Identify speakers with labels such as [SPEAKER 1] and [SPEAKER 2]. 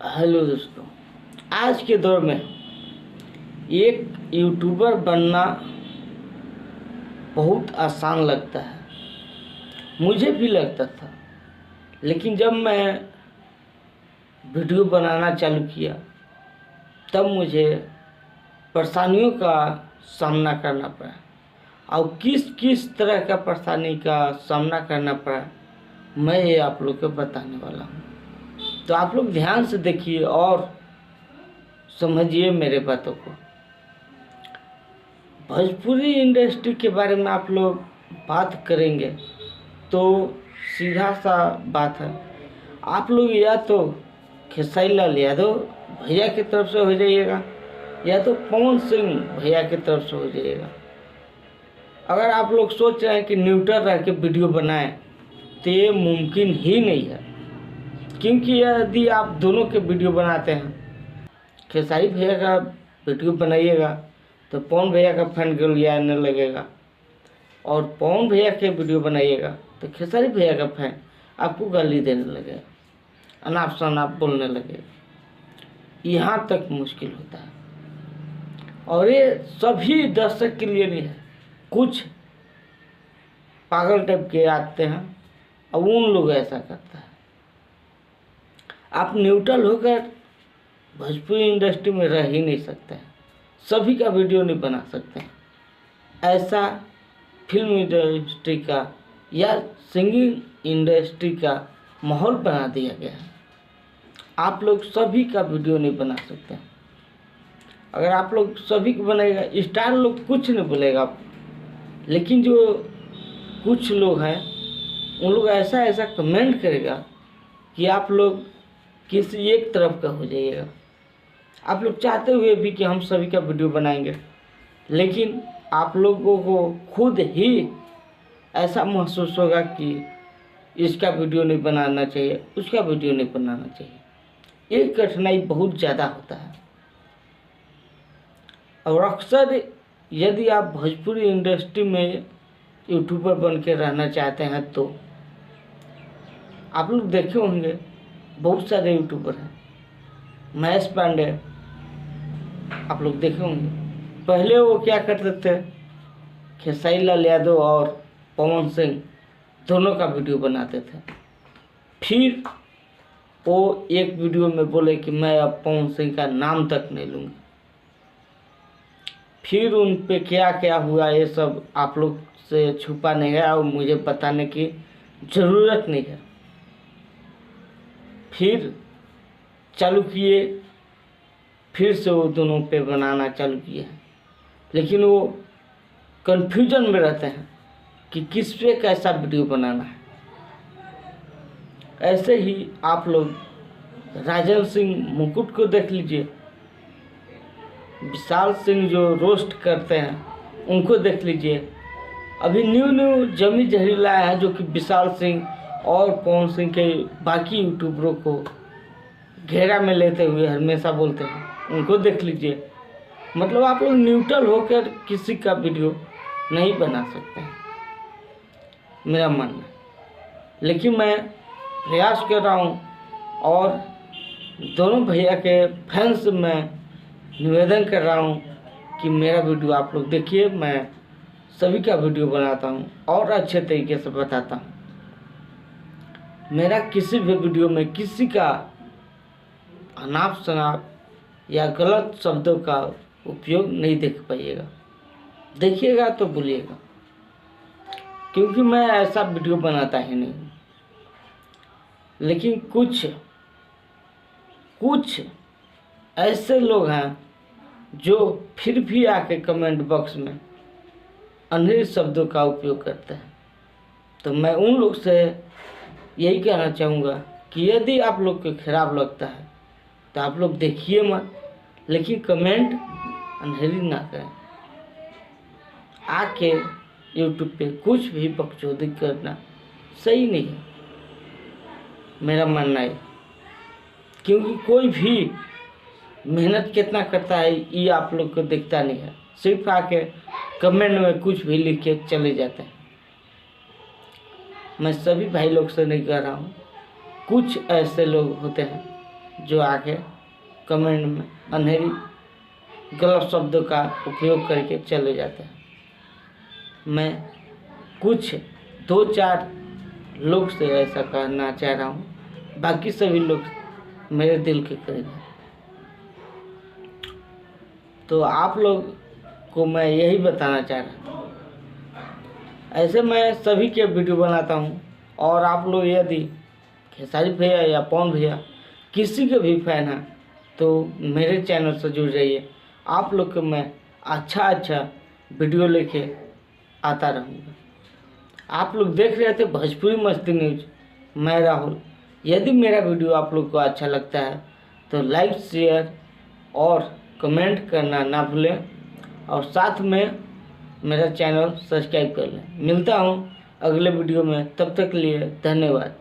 [SPEAKER 1] Hello दोस्तों, आज के दौर में एक यूट्यूबर बनना बहुत आसान लगता है। मुझे भी लगता था, लेकिन जब मैं वीडियो बनाना चालू किया तब मुझे परेशानियों का सामना करना पड़ा। और किस किस तरह का परेशानी का सामना करना पड़ा मैं ये आप लोग को बताने वाला हूँ। तो आप लोग ध्यान से देखिए और समझिए मेरे बातों को। भोजपुरी इंडस्ट्री के बारे में आप लोग बात करेंगे तो सीधा सा बात है, आप लोग या तो खेसारी लाल यादव भैया की तरफ से हो जाइएगा या तो पवन सिंह भैया की तरफ से हो जाइएगा। अगर आप लोग सोच रहे हैं कि न्यूट्रल रह के वीडियो बनाएं तो ये मुमकिन ही नहीं है, क्योंकि यदि आप दोनों के वीडियो बनाते हैं, खेसारी भैया का वीडियो बनाइएगा तो पवन भैया का फैन गर्ल आने लगेगा, और पवन भैया के वीडियो बनाइएगा तो खेसारी भैया का फैन आपको गाली देने लगेगा, अनाप शनाप बोलने लगेगा। यहाँ तक मुश्किल होता है, और ये सभी दर्शक के लिए नहीं है। कुछ पागल टाइप के आते हैं और उन लोग ऐसा करता है। आप न्यूट्रल होकर भोजपुरी इंडस्ट्री में रह ही नहीं सकते हैं, सभी का वीडियो नहीं बना सकते हैं। ऐसा फिल्म इंडस्ट्री का या सिंगिंग इंडस्ट्री का माहौल बना दिया गया है। आप लोग सभी का वीडियो नहीं बना सकते हैं। अगर आप लोग सभी को बनाएगा, स्टार लोग कुछ नहीं बोलेगा आप, लेकिन जो कुछ लोग हैं उन लोग ऐसा ऐसा कमेंट करेगा कि आप लोग किसी एक तरफ का हो जाइएगा। आप लोग चाहते हुए भी कि हम सभी का वीडियो बनाएंगे, लेकिन आप लोगों को खुद ही ऐसा महसूस होगा कि इसका वीडियो नहीं बनाना चाहिए, उसका वीडियो नहीं बनाना चाहिए। ये कठिनाई बहुत ज़्यादा होता है। और अक्सर यदि आप भोजपुरी इंडस्ट्री में यूट्यूबर बन के रहना चाहते हैं तो आप लोग देखे होंगे बहुत सारे यूट्यूबर हैं। महेश पांडे आप लोग देखे होंगे, पहले वो क्या करते थे, खेसारी लाल यादव और पवन सिंह दोनों का वीडियो बनाते थे। फिर वो एक वीडियो में बोले कि मैं अब पवन सिंह का नाम तक नहीं लूँगी। फिर उन पे क्या क्या हुआ ये सब आप लोग से छुपा नहीं है और मुझे बताने की ज़रूरत नहीं है। फिर चालू किए, फिर से वो दोनों पे बनाना चालू किए हैं, लेकिन वो कन्फ्यूजन में रहते हैं कि किस पे कैसा वीडियो बनाना है। ऐसे ही आप लोग राजन सिंह मुकुट को देख लीजिए, विशाल सिंह जो रोस्ट करते हैं उनको देख लीजिए। अभी न्यू जमी जहरीला है जो कि विशाल सिंह और पवन सिंह के बाकी यूट्यूबरों को घेरा में लेते हुए हमेशा बोलते हैं, उनको देख लीजिए। मतलब आप लोग न्यूट्रल होकर किसी का वीडियो नहीं बना सकते हैं, मेरा मानना है। लेकिन मैं प्रयास कर रहा हूँ और दोनों भैया के फैंस में निवेदन कर रहा हूँ कि मेरा वीडियो आप लोग देखिए। मैं सभी का वीडियो बनाता हूँ और अच्छे तरीके से बताता हूँ। मेरा किसी भी वीडियो में किसी का अनाप शनाप या गलत शब्दों का उपयोग नहीं देख पाइएगा। देखिएगा तो बोलिएगा, क्योंकि मैं ऐसा वीडियो बनाता ही नहीं। लेकिन कुछ ऐसे लोग हैं जो फिर भी आके कमेंट बॉक्स में अनेक शब्दों का उपयोग करते हैं। तो मैं उन लोग से यही कहना चाहूँगा कि यदि आप लोग को खराब लगता है तो आप लोग देखिए मत, लेकिन कमेंट अंधेरी ना करें। आके यूट्यूब पे कुछ भी बकचोदी करना सही नहीं है, मेरा मानना है। क्योंकि कोई भी मेहनत कितना करता है ये आप लोग को दिखता नहीं है, सिर्फ आके कमेंट में कुछ भी लिख के चले जाते हैं। मैं सभी भाई लोग से नहीं कह रहा हूँ, कुछ ऐसे लोग होते हैं जो आके कमेंट में अंधेरी गलत शब्दों का उपयोग करके चले जाते हैं। मैं कुछ 2-4 लोग से ऐसा कहना चाह रहा हूँ, बाकी सभी लोग मेरे दिल के करीब हैं। तो आप लोग को मैं यही बताना चाह रहा था। ऐसे मैं सभी के वीडियो बनाता हूँ, और आप लोग यदि खेसारी भैया या पवन भैया किसी के भी फैन हैं तो मेरे चैनल से जुड़ जाइए। आप लोग को मैं अच्छा वीडियो लेके आता रहूँगा। आप लोग देख रहे थे भोजपुरी मस्ती न्यूज, मैं राहुल। यदि मेरा वीडियो आप लोग को अच्छा लगता है तो लाइक, शेयर और कमेंट करना ना भूलें, और साथ में मेरा चैनल सब्सक्राइब कर लें। मिलता हूँ अगले वीडियो में, तब तक के लिए धन्यवाद।